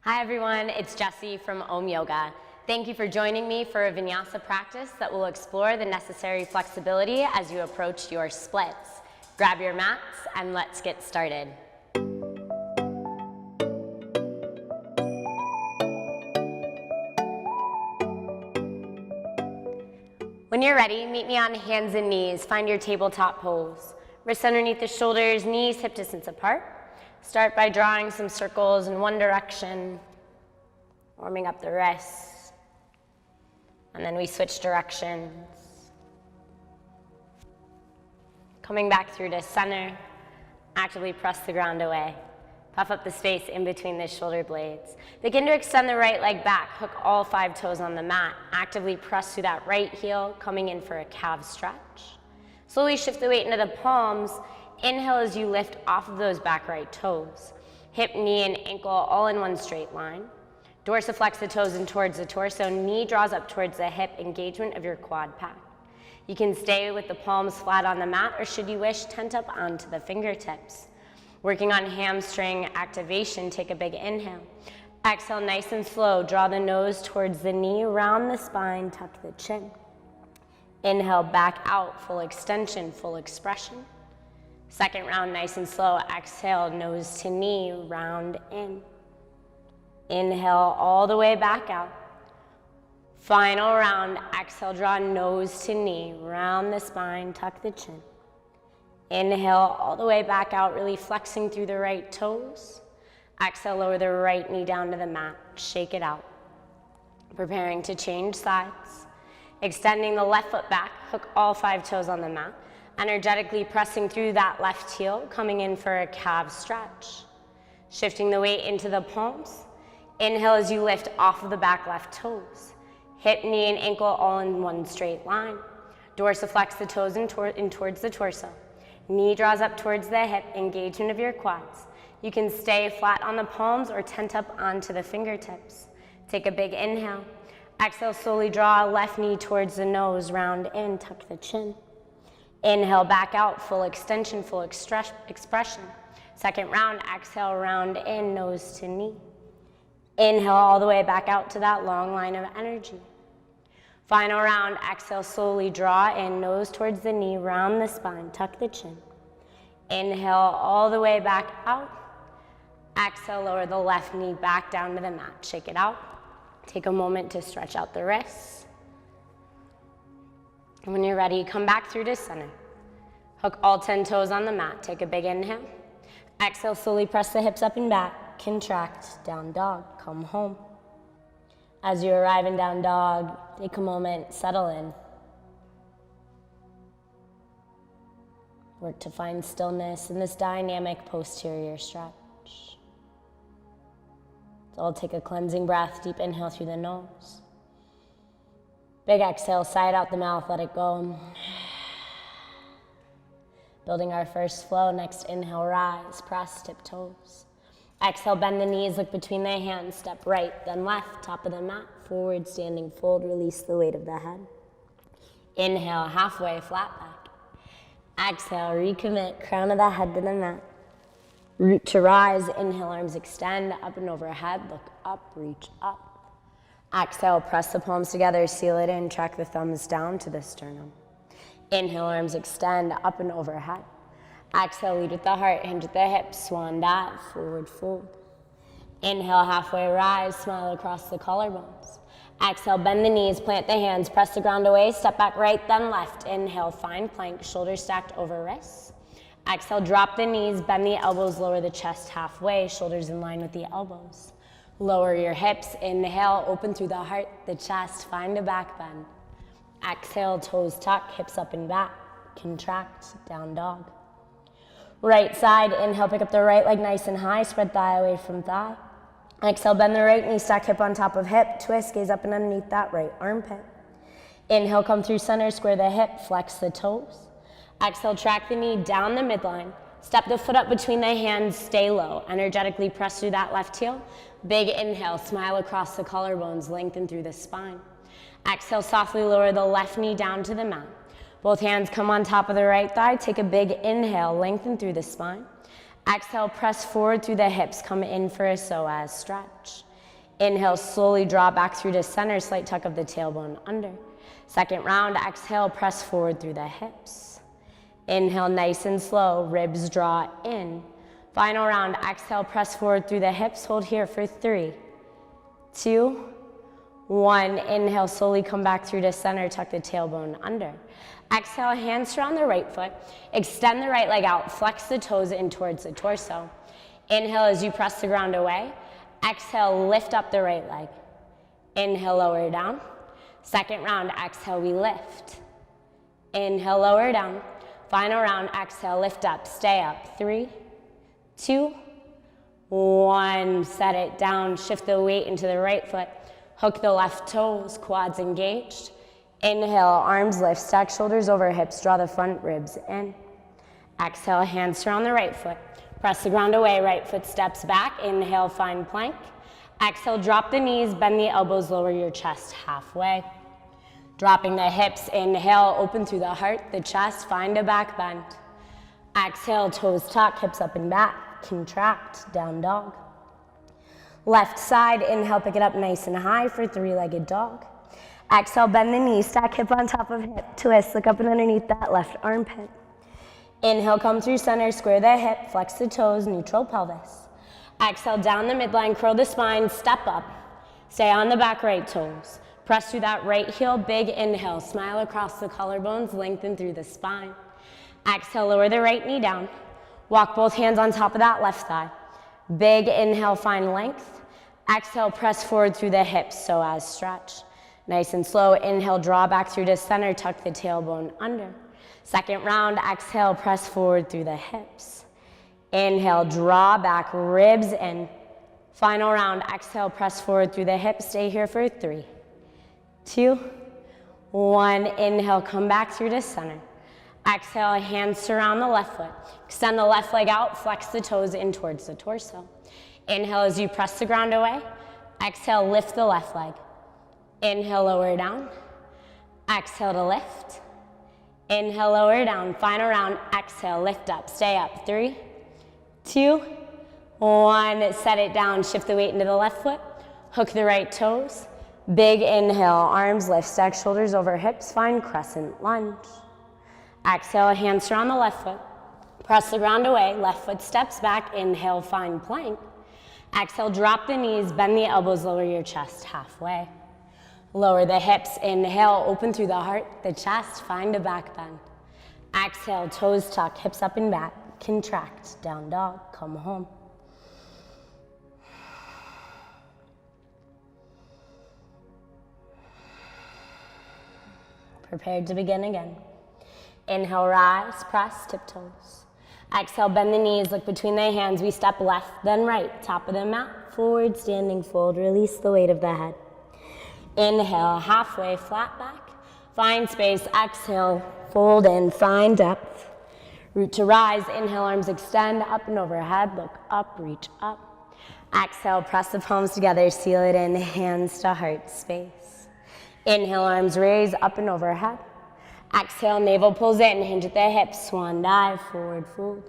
Hi everyone, it's Jessie from Om Yoga. Thank you for joining me for a Vinyasa practice that will explore the necessary flexibility as you approach your splits. Grab your mats and let's get started. When you're ready, meet me on hands and knees. Find your tabletop pose. Wrists underneath the shoulders, knees hip distance apart. Start by drawing some circles in one direction, warming up the wrists, and then we switch directions. Coming back through to center, actively press the ground away. Puff up the space in between the shoulder blades. Begin to extend the right leg back, hook all 5 toes on the mat. Actively press through that right heel, coming in for a calf stretch. Slowly shift the weight into the palms. Inhale as you lift off of those back right toes. Hip, knee, and ankle all in one straight line. Dorsiflex the toes in towards the torso. Knee draws up towards the hip, engagement of your quad pec. You can stay with the palms flat on the mat, or should you wish, tent up onto the fingertips. Working on hamstring activation, take a big inhale. Exhale nice and slow. Draw the nose towards the knee, round the spine, tuck the chin. Inhale, back out, full extension, full expression. Second round, nice and slow. Exhale, nose to knee, round in. Inhale, all the way back out. Final round, exhale, draw nose to knee, round the spine, tuck the chin. Inhale, all the way back out, really flexing through the right toes. Exhale, lower the right knee down to the mat, shake it out. Preparing to change sides. Extending the left foot back, hook all 5 toes on the mat. Energetically pressing through that left heel, coming in for a calf stretch. Shifting the weight into the palms. Inhale as you lift off of the back left toes. Hip, knee, and ankle all in one straight line. Dorsiflex the toes in towards the torso. Knee draws up towards the hip, engagement of your quads. You can stay flat on the palms or tent up onto the fingertips. Take a big inhale. Exhale, slowly draw left knee towards the nose, round in, tuck the chin. Inhale, back out, full extension, full expression. Second round, exhale, round in, nose to knee. Inhale all the way back out to that long line of energy. Final round, exhale, slowly draw in, nose towards the knee, round the spine, tuck the chin. Inhale all the way back out. Exhale, lower the left knee back down to the mat. Shake it out. Take a moment to stretch out the wrists. When you're ready, come back through to center. Hook all 10 toes on the mat. Take a big inhale. Exhale, slowly press the hips up and back. Contract, down dog, come home. As you arrive in down dog, take a moment, settle in. Work to find stillness in this dynamic posterior stretch. So I'll take a cleansing breath, deep inhale through the nose. Big exhale, side out the mouth, let it go. Building our first flow, next inhale, rise, press, tip toes. Exhale, bend the knees, look between the hands, step right, then left, top of the mat, forward, standing fold, release the weight of the head. Inhale, halfway, flat back. Exhale, recommit, crown of the head to the mat. Root to rise, inhale, arms extend, up and overhead, look up, reach up. Exhale, press the palms together, seal it in, track the thumbs down to the sternum. Inhale, arms extend, up and overhead. Exhale, lead with the heart, hinge with the hips, swan dive, forward fold. Inhale, halfway rise, smile across the collarbones. Exhale, bend the knees, plant the hands, press the ground away, step back right, then left. Inhale, find plank, shoulders stacked over wrists. Exhale, drop the knees, bend the elbows, lower the chest halfway, shoulders in line with the elbows. Lower your hips, inhale, open through the heart, the chest, find a back bend. Exhale, toes tuck, hips up and back, contract, down dog. Right side, inhale, pick up the right leg nice and high, spread thigh away from thigh. Exhale, bend the right knee, stack hip on top of hip, twist, gaze up and underneath that right armpit. Inhale, come through center, square the hip, flex the toes. Exhale, track the knee down the midline. Step the foot up between the hands, stay low. Energetically press through that left heel. Big inhale, smile across the collarbones, lengthen through the spine. Exhale, softly lower the left knee down to the mat. Both hands come on top of the right thigh. Take a big inhale, lengthen through the spine. Exhale, press forward through the hips. Come in for a Soaz Stretch. Inhale, slowly draw back through to center, slight tuck of the tailbone under. Second round, exhale, press forward through the hips. Inhale, nice and slow, ribs draw in. Final round, exhale, press forward through the hips. Hold here for 3, 2, 1. Inhale, slowly come back through to center, tuck the tailbone under. Exhale, hands surround the right foot. Extend the right leg out, flex the toes in towards the torso. Inhale as you press the ground away. Exhale, lift up the right leg. Inhale, lower down. Second round, exhale, we lift. Inhale, lower down. Final round, exhale, lift up, stay up. 3, 2, 1. Set it down, shift the weight into the right foot. Hook the left toes, quads engaged. Inhale, arms lift, stack shoulders over hips, draw the front ribs in. Exhale, hands surround the right foot. Press the ground away, right foot steps back. Inhale, find plank. Exhale, drop the knees, bend the elbows, lower your chest halfway. Dropping the hips, inhale, open through the heart, the chest, find a back bend. Exhale, toes tuck, hips up and back, contract, down dog. Left side, inhale, pick it up nice and high for three-legged dog. Exhale, bend the knees, stack hip on top of hip, twist, look up and underneath that left armpit. Inhale, come through center, square the hip, flex the toes, neutral pelvis. Exhale, down the midline, curl the spine, step up. Stay on the back right toes. Press through that right heel, big inhale, smile across the collarbones, lengthen through the spine. Exhale, lower the right knee down. Walk both hands on top of that left thigh. Big inhale, find length. Exhale, press forward through the hips, Soaz Stretch. Nice and slow, inhale, draw back through to center, tuck the tailbone under. Second round, exhale, press forward through the hips. Inhale, draw back, ribs in. Final round, exhale, press forward through the hips. Stay here for 3, 2, 1. Inhale, come back through to center. Exhale, hands surround the left foot. Extend the left leg out, flex the toes in towards the torso. Inhale as you press the ground away. Exhale, lift the left leg. Inhale, lower down. Exhale to lift. Inhale, lower down. Final round, exhale, lift up, stay up. 3, 2, 1. Set it down, shift the weight into the left foot. Hook the right toes. Big inhale, arms lift, stack shoulders over hips, find crescent lunge. Exhale, hands surround the left foot. Press the ground away, left foot steps back, inhale, find plank. Exhale, drop the knees, bend the elbows, lower your chest halfway. Lower the hips, inhale, open through the heart, the chest, find a back bend. Exhale, toes tuck, hips up and back, contract, down dog, come home. Prepared to begin again. Inhale, rise, press, tiptoes. Exhale, bend the knees, look between the hands. We step left, then right, top of the mat, forward, standing fold, release the weight of the head. Inhale, halfway, flat back. Find space, exhale, fold in, find depth. Root to rise, inhale, arms extend, up and overhead, look up, reach up. Exhale, press the palms together, seal it in, hands to heart space. Inhale, arms raise, up and overhead. Exhale, navel pulls in, hinge at the hips, swan dive, forward fold.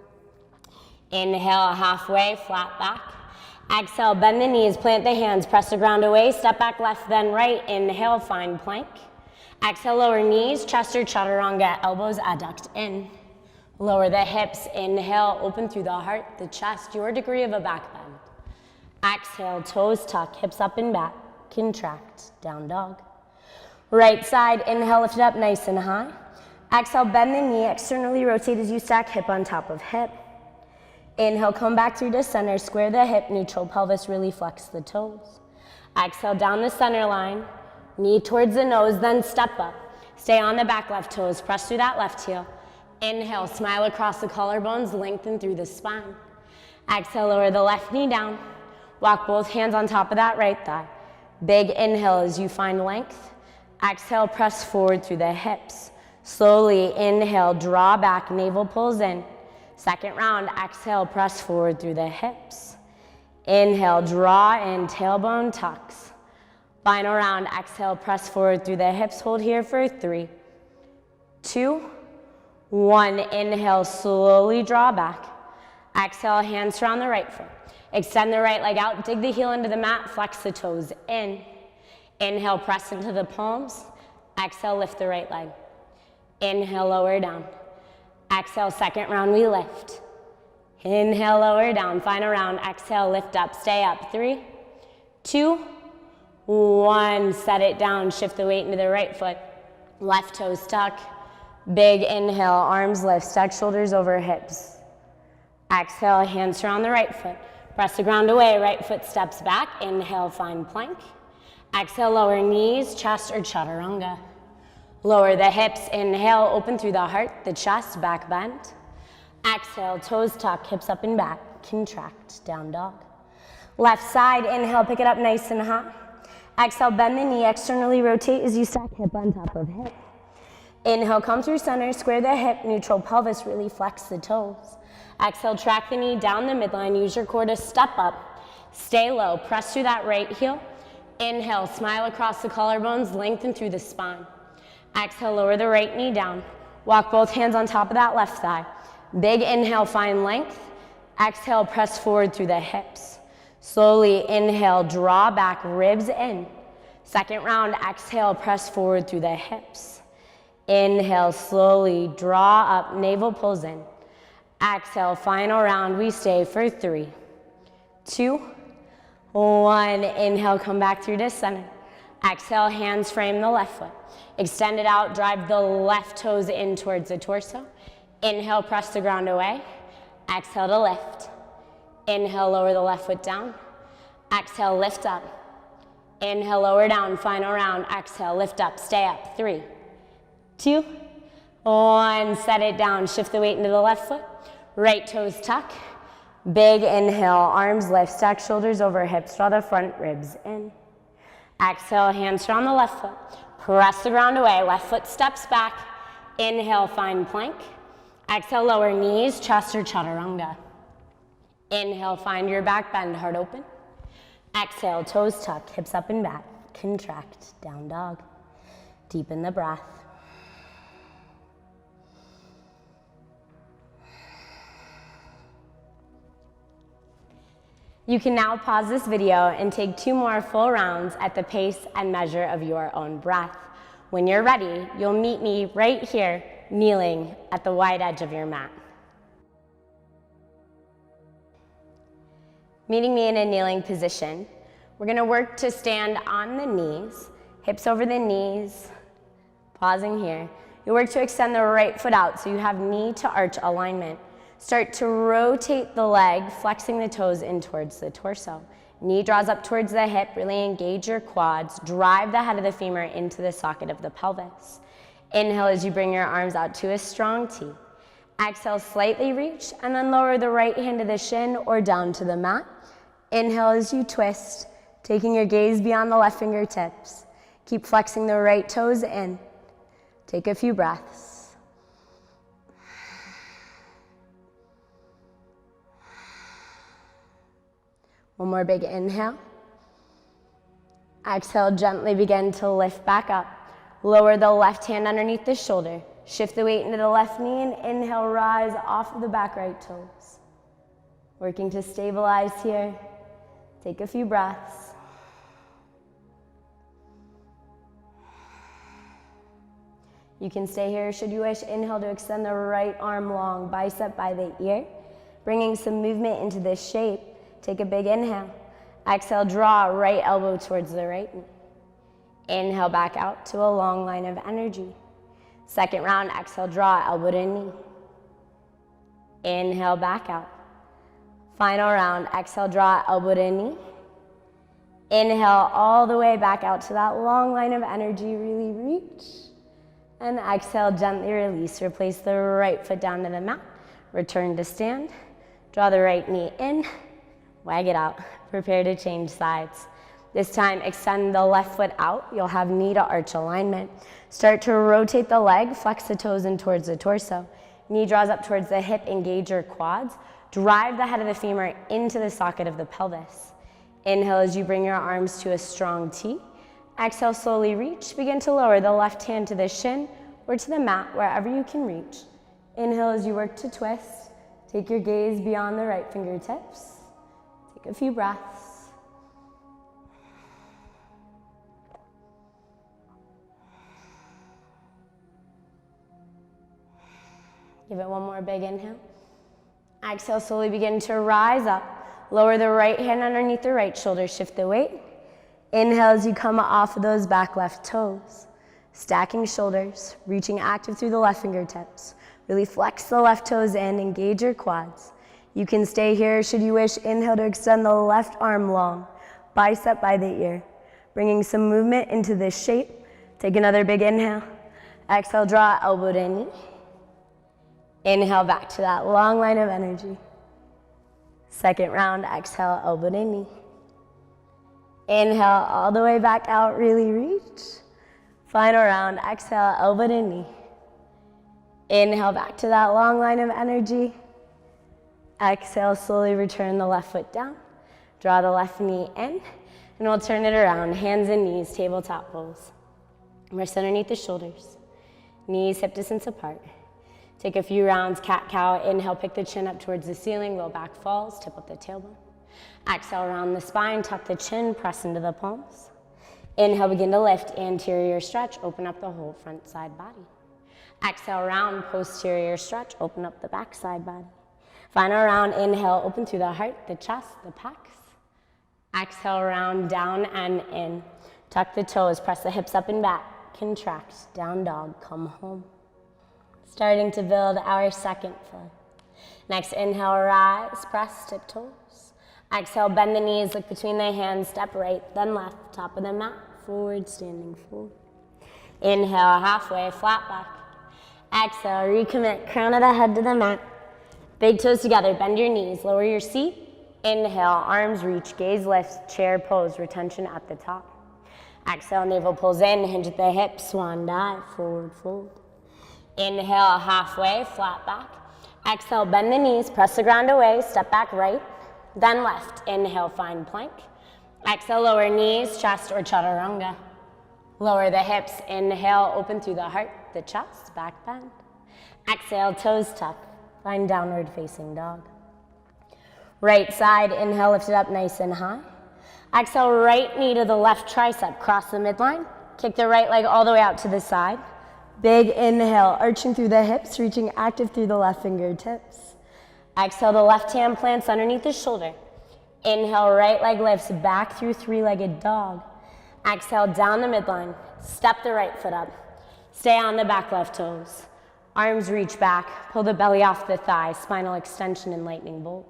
Inhale, halfway, flat back. Exhale, bend the knees, plant the hands, press the ground away, step back left, then right. Inhale, find plank. Exhale, lower knees, chest or chaturanga, elbows adduct in. Lower the hips, inhale, open through the heart, the chest, your degree of a back bend. Exhale, toes tuck, hips up and back, contract, down dog. Right side, inhale, lift it up nice and high. Exhale, bend the knee, externally rotate as you stack hip on top of hip. Inhale, come back through to center, square the hip, neutral pelvis, really flex the toes. Exhale, down the center line, knee towards the nose, then step up. Stay on the back left toes, press through that left heel. Inhale, smile across the collarbones, lengthen through the spine. Exhale, lower the left knee down. Walk both hands on top of that right thigh. Big inhale as you find length. Exhale, press forward through the hips. Slowly inhale, draw back, navel pulls in. Second round, exhale, press forward through the hips. Inhale, draw in, tailbone tucks. Final round, exhale, press forward through the hips. Hold here for 3, 2, 1. Inhale, slowly draw back. Exhale, hands surround the right foot. Extend the right leg out, dig the heel into the mat, flex the toes in. Inhale, press into the palms. Exhale, lift the right leg. Inhale, lower down. Exhale, second round, we lift. Inhale, lower down, final round. Exhale, lift up, stay up. 3, 2, 1. Set it down, shift the weight into the right foot. Left toes tuck. Big inhale, arms lift, stack shoulders over hips. Exhale, hands surround the right foot. Press the ground away, right foot steps back. Inhale, find plank. Exhale, lower knees, chest or chaturanga. Lower the hips, inhale, open through the heart, the chest, back bend. Exhale, toes tuck, hips up and back, contract, down dog. Left side, inhale, pick it up nice and high. Exhale, bend the knee, externally rotate as you stack hip on top of hip. Inhale, come through center, square the hip, neutral pelvis, really flex the toes. Exhale, track the knee down the midline, use your core to step up. Stay low, press through that right heel. Inhale, smile across the collarbones, lengthen through the spine. Exhale, lower the right knee down. Walk both hands on top of that left thigh. Big inhale, find length. Exhale, press forward through the hips. Slowly inhale, draw back, ribs in. Second round, exhale, press forward through the hips. Inhale, slowly draw up, navel pulls in. Exhale, final round, we stay for 3, 2, 1. Inhale, come back through to center. Exhale, hands frame the left foot. Extend it out, drive the left toes in towards the torso. Inhale, press the ground away. Exhale to lift. Inhale, lower the left foot down. Exhale, lift up. Inhale, lower down, final round. Exhale, lift up, stay up. 3, 2, 1. Set it down, shift the weight into the left foot. Right toes tuck. Big inhale, arms lift, stack shoulders over hips, draw the front ribs in. Exhale, hands around the left foot. Press the ground away, left foot steps back. Inhale, find plank. Exhale, lower knees, chest or chaturanga. Inhale, find your back bend, heart open. Exhale, toes tuck, hips up and back. Contract, down dog. Deepen the breath. You can now pause this video and take 2 more full rounds at the pace and measure of your own breath. When you're ready, you'll meet me right here, kneeling at the wide edge of your mat. Meeting me in a kneeling position, we're gonna work to stand on the knees, hips over the knees, pausing here. You work to extend the right foot out so you have knee to arch alignment. Start to rotate the leg, flexing the toes in towards the torso. Knee draws up towards the hip, really engage your quads. Drive the head of the femur into the socket of the pelvis. Inhale as you bring your arms out to a strong T. Exhale, slightly reach, and then lower the right hand to the shin or down to the mat. Inhale as you twist, taking your gaze beyond the left fingertips. Keep flexing the right toes in. Take a few breaths. One more big inhale. Exhale, gently begin to lift back up. Lower the left hand underneath the shoulder. Shift the weight into the left knee and inhale, rise off of the back right toes. Working to stabilize here. Take a few breaths. You can stay here should you wish. Inhale to extend the right arm long, bicep by the ear. Bringing some movement into this shape. Take a big inhale. Exhale, draw right elbow towards the right knee. Inhale back out to a long line of energy. Second round, exhale, draw elbow to knee. Inhale back out. Final round, exhale, draw elbow to knee. Inhale all the way back out to that long line of energy, really reach. And exhale, gently release. Replace the right foot down to the mat. Return to stand. Draw the right knee in. Wag it out. Prepare to change sides. This time, extend the left foot out. You'll have knee to arch alignment. Start to rotate the leg, flex the toes in towards the torso. Knee draws up towards the hip, engage your quads. Drive the head of the femur into the socket of the pelvis. Inhale as you bring your arms to a strong T. Exhale, slowly reach. Begin to lower the left hand to the shin or to the mat, wherever you can reach. Inhale as you work to twist. Take your gaze beyond the right fingertips. Take a few breaths. Give it one more big inhale. Exhale, slowly begin to rise up. Lower the right hand underneath the right shoulder, shift the weight. Inhale as you come off of those back left toes. Stacking shoulders, reaching active through the left fingertips. Really flex the left toes in, engage your quads. You can stay here should you wish. Inhale to extend the left arm long, bicep by the ear. Bringing some movement into this shape. Take another big inhale. Exhale, draw elbow to knee. Inhale back to that long line of energy. Second round, exhale, elbow to knee. Inhale all the way back out, really reach. Final round, exhale, elbow to knee. Inhale back to that long line of energy. Exhale, slowly return the left foot down. Draw the left knee in, and we'll turn it around. Hands and knees, tabletop pose. Wrists underneath the shoulders. Knees hip distance apart. Take a few rounds, cat-cow. Inhale, pick the chin up towards the ceiling, low back falls, tip up the tailbone. Exhale, round the spine, tuck the chin, press into the palms. Inhale, begin to lift, anterior stretch, open up the whole front side body. Exhale, round, posterior stretch, open up the back side body. Final round, inhale, open through the heart, the chest, the pecs. Exhale, round, down and in. Tuck the toes, press the hips up and back, contract, down dog, come home. Starting to build our second foot. Next, inhale, rise, press, tiptoes. Exhale, bend the knees, look between the hands, step right, then left, top of the mat, forward, standing forward. Inhale, halfway, flat back. Exhale, recommit, crown of the head to the mat. Big toes together, bend your knees, lower your seat. Inhale, arms reach, gaze lifts, chair pose, retention at the top. Exhale, navel pulls in, hinge at the hips, swan dive, forward fold. Inhale, halfway, flat back. Exhale, bend the knees, press the ground away, step back right, then left. Inhale, find plank. Exhale, lower knees, chest or chaturanga. Lower the hips, inhale, open through the heart, the chest, back bend. Exhale, toes tuck, find downward facing dog. Right side, inhale, lift it up nice and high. Exhale, right knee to the left tricep, cross the midline. Kick the right leg all the way out to the side. Big inhale, arching through the hips, reaching active through the left fingertips. Exhale, the left hand plants underneath the shoulder. Inhale, right leg lifts back through three-legged dog. Exhale, down the midline. Step the right foot up. Stay on the back left toes. Arms reach back. Pull the belly off the thigh. Spinal extension and lightning bolt.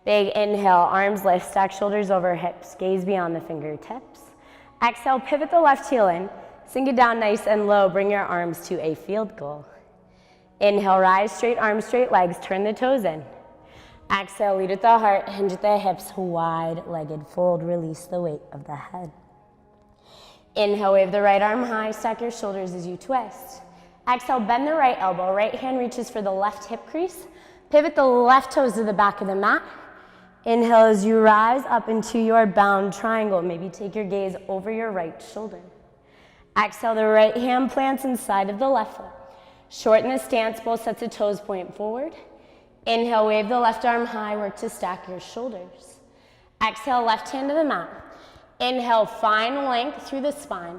Big inhale, arms lift, stack shoulders over hips. Gaze beyond the fingertips. Exhale, pivot the left heel in. Sink it down nice and low. Bring your arms to a field goal. Inhale, rise, straight arms, straight legs. Turn the toes in. Exhale, lead at the heart, hinge at the hips. Wide-legged fold. Release the weight of the head. Inhale, wave the right arm high. Stack your shoulders as you twist. Exhale, bend the right elbow. Right hand reaches for the left hip crease. Pivot the left toes to the back of the mat. Inhale as you rise up into your bound triangle. Maybe take your gaze over your right shoulder. Exhale, the right hand plants inside of the left foot. Shorten the stance, both sets of toes point forward. Inhale, wave the left arm high, work to stack your shoulders. Exhale, left hand to the mat. Inhale, find length through the spine.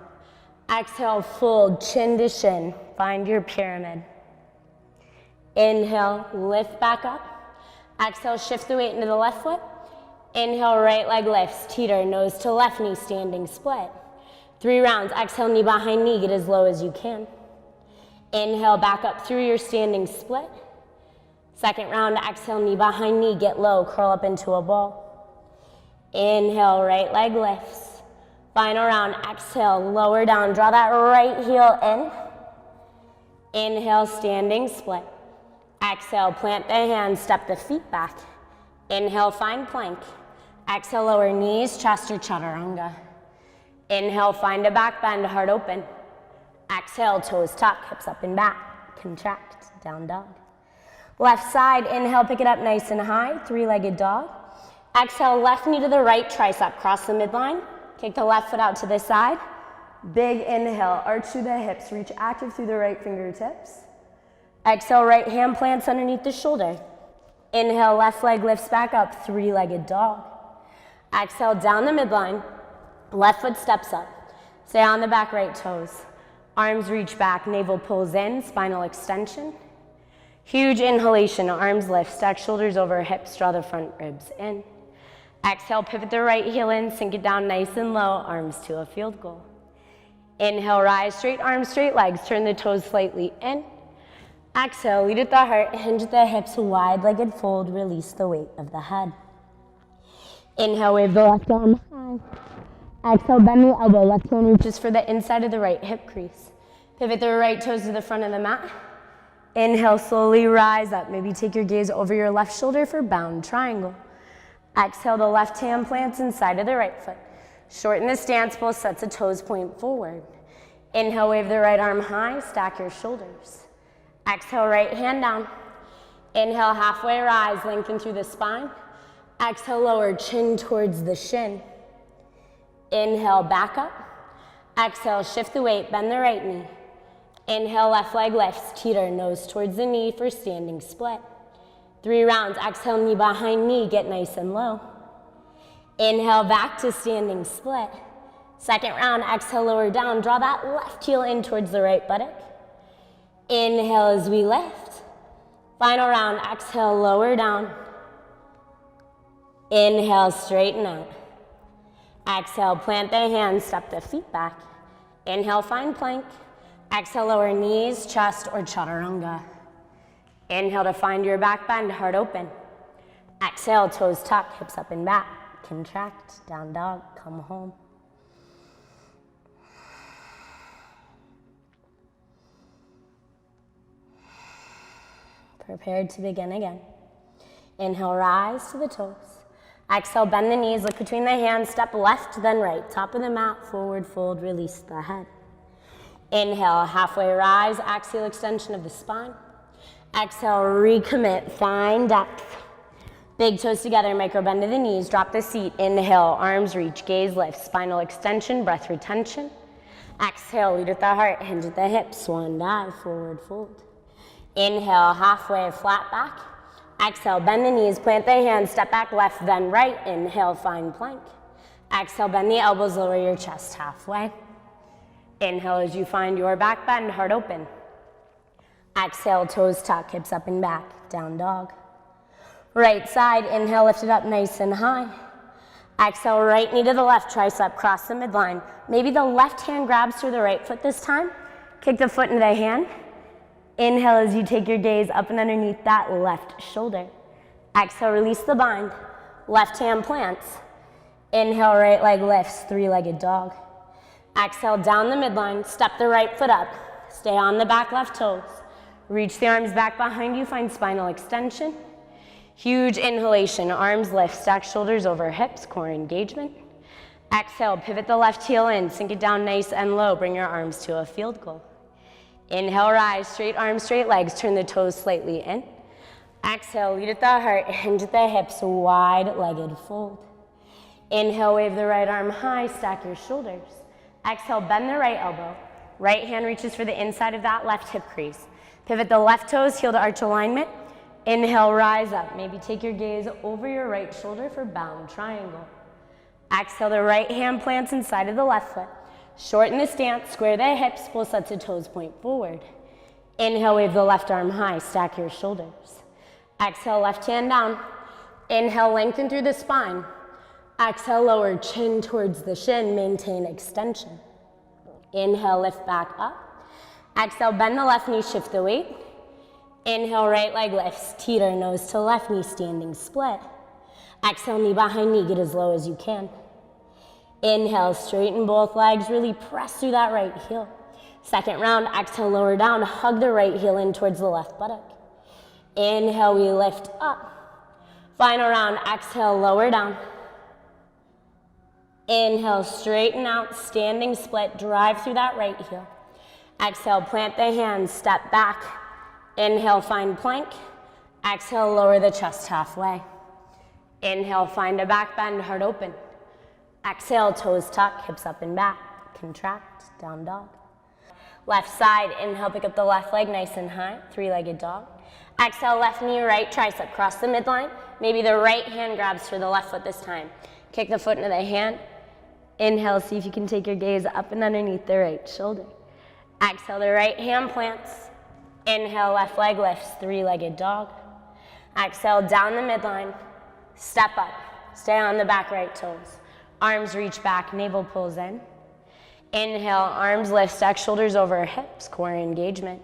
Exhale, fold, chin to shin. Find your pyramid. Inhale, lift back up. Exhale, shift the weight into the left foot. Inhale, right leg lifts, teeter, nose to left knee, standing split. 3 rounds, exhale, knee behind knee, get as low as you can. Inhale, back up through your standing split. Second round, exhale, knee behind knee, get low, curl up into a ball. Inhale, right leg lifts. Final round, exhale, lower down, draw that right heel in. Inhale, standing split. Exhale, plant the hands, step the feet back. Inhale, find plank. Exhale, lower knees, chest or chaturanga. Inhale, find a back bend, heart open. Exhale, toes tuck, hips up and back. Contract, down dog. Left side, inhale, pick it up nice and high, 3-legged dog. Exhale, left knee to the right tricep, cross the midline. Kick the left foot out to the side. Big inhale, arch through the hips, reach active through the right fingertips. Exhale, right hand plants underneath the shoulder. Inhale, left leg lifts back up, 3-legged dog. Exhale, down the midline. Left foot steps up. Stay on the back right toes. Arms reach back, navel pulls in, spinal extension. Huge inhalation, arms lift, stack shoulders over hips, draw the front ribs in. Exhale, pivot the right heel in, sink it down nice and low, arms to a field goal. Inhale, rise, straight arms, straight legs, turn the toes slightly in. Exhale, lead at the heart, hinge at the hips, wide-legged fold, release the weight of the head. Inhale, wave the left arm high. Exhale, bend the elbow, left heel reaches for the inside of the right hip crease. Pivot the right toes to the front of the mat. Inhale, slowly rise up. Maybe take your gaze over your left shoulder for bound triangle. Exhale, the left hand plants inside of the right foot. Shorten the stance, both sets of toes point forward. Inhale, wave the right arm high, stack your shoulders. Exhale, right hand down. Inhale, halfway rise, lengthen through the spine. Exhale, lower chin towards the shin. Inhale, back up. Exhale, shift the weight, bend the right knee. Inhale, left leg lifts, teeter, nose towards the knee for standing split. 3 rounds, exhale, knee behind knee, get nice and low. Inhale, back to standing split. Second round, exhale, lower down, draw that left heel in towards the right buttock. Inhale as we lift. Final round, exhale, lower down. Inhale, straighten out. Exhale, plant the hands, step the feet back. Inhale, find plank. Exhale, lower knees, chest, or chaturanga. Inhale to find your back bend, heart open. Exhale, toes tuck, hips up and back. Contract, down dog, come home. Prepared to begin again. Inhale, rise to the toes. Exhale, bend the knees, look between the hands, step left, then right. Top of the mat, forward fold, release the head. Inhale, halfway rise, axial extension of the spine. Exhale, recommit, find depth. Big toes together, micro bend to the knees, drop the seat. Inhale, arms reach, gaze lift, spinal extension, breath retention. Exhale, lead at the heart, hinge at the hips, swan dive, forward fold. Inhale, halfway, flat back. Exhale, bend the knees, plant the hands, step back left, then right. Inhale, find plank. Exhale, bend the elbows, lower your chest halfway. Inhale as you find your back bend, heart open. Exhale, toes tuck, hips up and back, down dog. Right side, inhale, lift it up nice and high. Exhale, right knee to the left, tricep, cross the midline. Maybe the left hand grabs through the right foot this time. Kick the foot into the hand. Inhale as you take your gaze up and underneath that left shoulder. Exhale, release the bind. Left hand plants. Inhale, right leg lifts, 3-legged dog. Exhale, down the midline, step the right foot up. Stay on the back left toes. Reach the arms back behind you, find spinal extension. Huge inhalation, arms lift, stack shoulders over hips, core engagement. Exhale, pivot the left heel in, sink it down nice and low, bring your arms to a field goal. Inhale, rise, straight arms, straight legs, turn the toes slightly in. Exhale, lead at the heart, hinge at the hips, wide-legged fold. Inhale, wave the right arm high, stack your shoulders. Exhale, bend the right elbow. Right hand reaches for the inside of that left hip crease. Pivot the left toes, heel to arch alignment. Inhale, rise up. Maybe take your gaze over your right shoulder for bound triangle. Exhale, the right hand plants inside of the left foot. Shorten the stance, square the hips, both sets of toes point forward. Inhale, wave the left arm high, stack your shoulders. Exhale, left hand down. Inhale, lengthen through the spine. Exhale, lower chin towards the shin, maintain extension. Inhale, lift back up. Exhale, bend the left knee, shift the weight. Inhale, right leg lifts, teeter, nose to left knee, standing split. Exhale, knee behind knee, get as low as you can. Inhale, straighten both legs, really press through that right heel. Second round, exhale, lower down, hug the right heel in towards the left buttock. Inhale, we lift up. Final round, exhale, lower down. Inhale, straighten out, standing split, drive through that right heel. Exhale, plant the hands, step back. Inhale, find plank. Exhale, lower the chest halfway. Inhale, find a back bend, heart open. Exhale, toes tuck, hips up and back. Contract, down dog. Left side, inhale, pick up the left leg nice and high, 3-legged dog. Exhale, left knee, right tricep, cross the midline. Maybe the right hand grabs for the left foot this time. Kick the foot into the hand. Inhale, see if you can take your gaze up and underneath the right shoulder. Exhale, the right hand plants. Inhale, left leg lifts, three-legged dog. Exhale, down the midline. Step up. Stay on the back right toes. Arms reach back, navel pulls in. Inhale, arms lift, stack shoulders over hips, core engagement.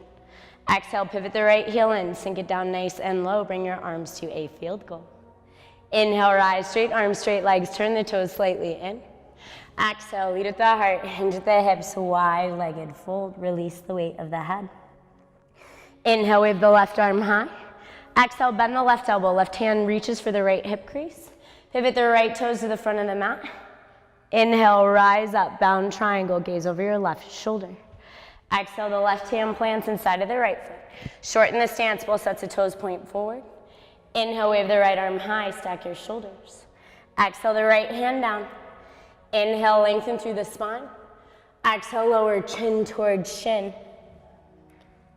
Exhale, pivot the right heel in, sink it down nice and low, bring your arms to a field goal. Inhale, rise, straight arms, straight legs, turn the toes slightly in. Exhale, lead with the heart, hinge at the hips, wide-legged fold, release the weight of the head. Inhale, wave the left arm high. Exhale, bend the left elbow, left hand reaches for the right hip crease. Pivot the right toes to the front of the mat. Inhale, rise up, bound triangle, gaze over your left shoulder. Exhale, the left hand plants inside of the right foot. Shorten the stance, both sets of toes point forward. Inhale, wave the right arm high, stack your shoulders. Exhale, the right hand down. Inhale, lengthen through the spine. Exhale, lower chin towards shin.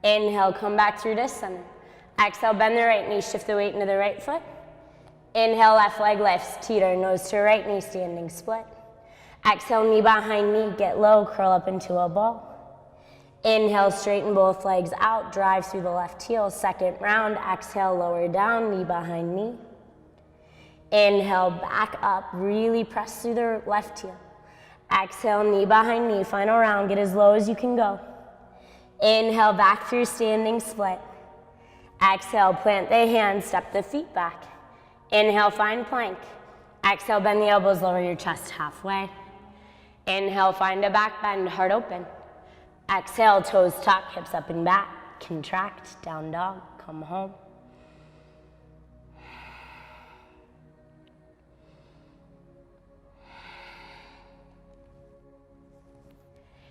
Inhale, come back through to center. Exhale, bend the right knee, shift the weight into the right foot. Inhale, left leg lifts, teeter, nose to right knee, standing split. Exhale, knee behind knee, get low, curl up into a ball. Inhale, straighten both legs out, drive through the left heel. Second round, exhale, lower down, knee behind knee. Inhale, back up, really press through the left heel. Exhale, knee behind knee, final round, get as low as you can go. Inhale, back through standing split. Exhale, plant the hands, step the feet back. Inhale, find plank. Exhale, bend the elbows, lower your chest halfway. Inhale, find a back bend, heart open. Exhale, toes tuck, hips up and back. Contract, down dog, come home.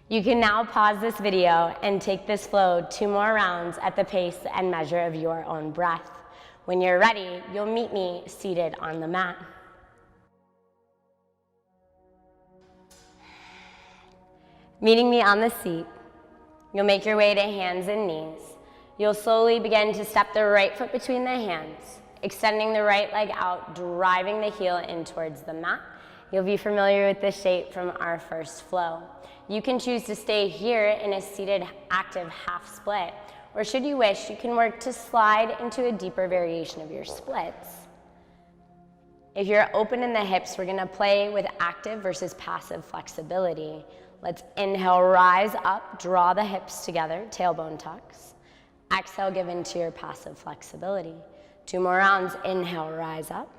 You can now pause this video and take this flow 2 more rounds at the pace and measure of your own breath. When you're ready, you'll meet me seated on the mat. Meeting me on the seat, you'll make your way to hands and knees. You'll slowly begin to step the right foot between the hands, extending the right leg out, driving the heel in towards the mat. You'll be familiar with this shape from our first flow. You can choose to stay here in a seated active half split, or should you wish, you can work to slide into a deeper variation of your splits. If you're open in the hips, we're gonna play with active versus passive flexibility. Let's inhale, rise up, draw the hips together, tailbone tucks. Exhale, give into your passive flexibility. 2 more rounds, inhale, rise up.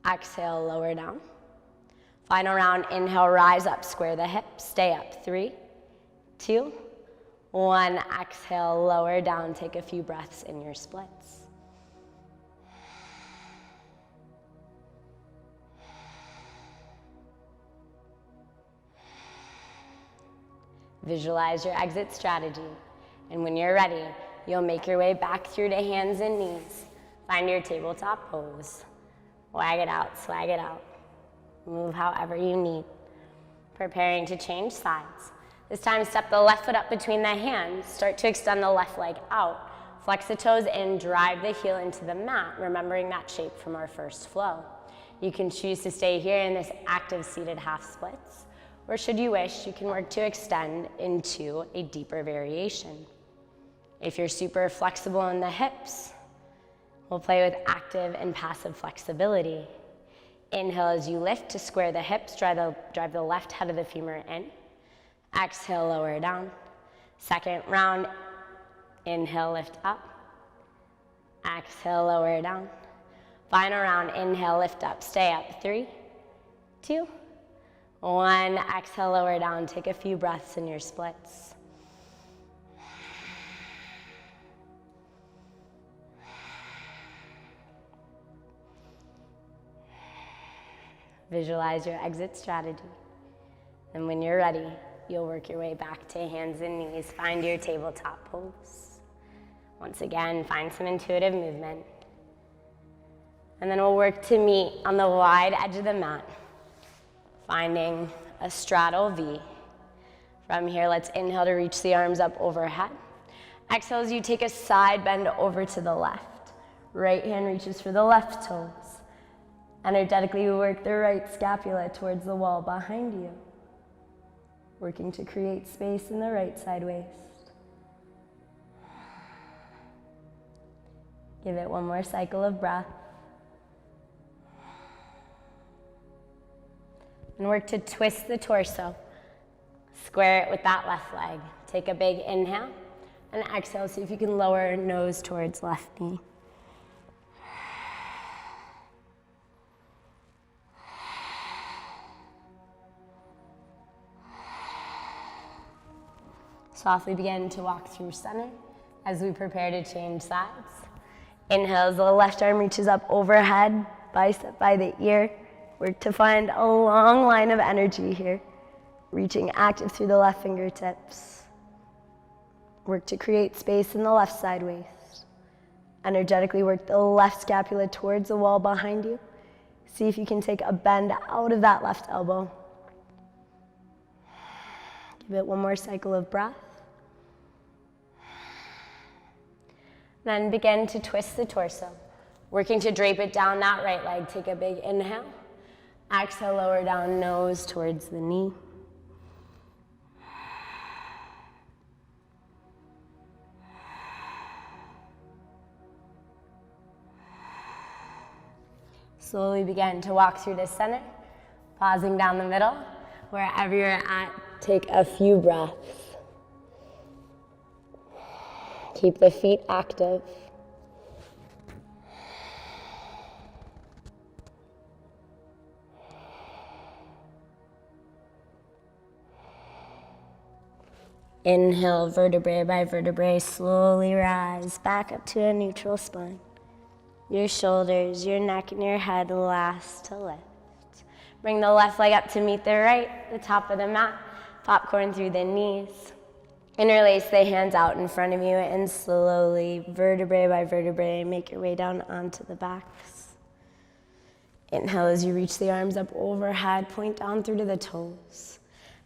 Exhale, lower down. Final round, inhale, rise up, square the hips, stay up. 3, 2, 1. Exhale, lower down, take a few breaths in your splits. Visualize your exit strategy, and when you're ready, you'll make your way back through to hands and knees. Find your tabletop pose. Wag it out, swag it out. Move however you need. Preparing to change sides. This time, step the left foot up between the hands. Start to extend the left leg out. Flex the toes in, drive the heel into the mat, remembering that shape from our first flow. You can choose to stay here in this active seated half splits, or should you wish, you can work to extend into a deeper variation. If you're super flexible in the hips, we'll play with active and passive flexibility. Inhale as you lift to square the hips, drive the left head of the femur in. Exhale, lower down. Second round, inhale, lift up. Exhale, lower down. Final round, inhale, lift up, stay up. 3, 2, 1. Exhale, lower down. Take a few breaths in your splits. Visualize your exit strategy. And when you're ready, you'll work your way back to hands and knees. Find your tabletop pose. Once again, find some intuitive movement. And then we'll work to meet on the wide edge of the mat, finding a straddle V. From here, let's inhale to reach the arms up overhead. Exhale as you take a side bend over to the left. Right hand reaches for the left toes. Energetically, you work the right scapula towards the wall behind you, working to create space in the right side waist. Give it one more cycle of breath. And work to twist the torso. Square it with that left leg. Take a big inhale and exhale. See if you can lower nose towards left knee. Softly begin to walk through center as we prepare to change sides. Inhale as the left arm reaches up overhead, bicep by the ear. Work to find a long line of energy here, reaching active through the left fingertips. Work to create space in the left side waist. Energetically work the left scapula towards the wall behind you. See if you can take a bend out of that left elbow. Give it one more cycle of breath. Then begin to twist the torso, working to drape it down that right leg. Take a big inhale. Exhale, lower down, nose towards the knee. Slowly begin to walk through the center, pausing down the middle. Wherever you're at, take a few breaths. Keep the feet active. Inhale, vertebrae by vertebrae, slowly rise back up to a neutral spine. Your shoulders, your neck, and your head last to lift. Bring the left leg up to meet the right, the top of the mat. Popcorn through the knees. Interlace the hands out in front of you and slowly, vertebrae by vertebrae, make your way down onto the backs. Inhale as you reach the arms up overhead, point down through to the toes.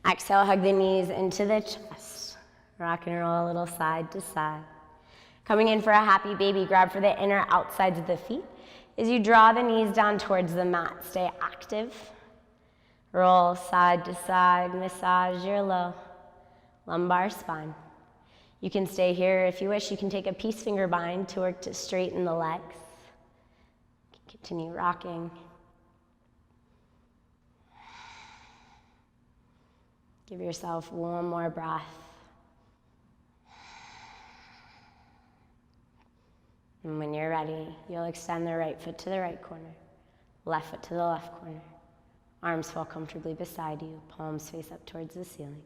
Exhale, hug the knees into the chest. Rock and roll a little side to side. Coming in for a happy baby, grab for the inner outsides of the feet. As you draw the knees down towards the mat, stay active. Roll side to side, massage your low lumbar spine. You can stay here if you wish. You can take a peace finger bind to work to straighten the legs. Continue rocking. Give yourself one more breath. And when you're ready, you'll extend the right foot to the right corner, left foot to the left corner. Arms fall comfortably beside you, palms face up towards the ceiling.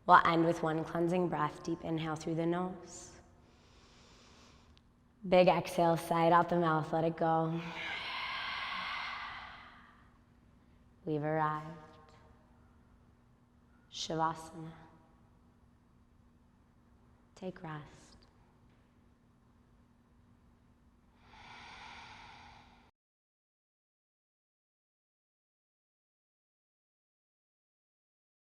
We'll end with one cleansing breath. Deep inhale through the nose. Big exhale, sigh out the mouth, let it go. We've arrived. Shavasana. Take rest.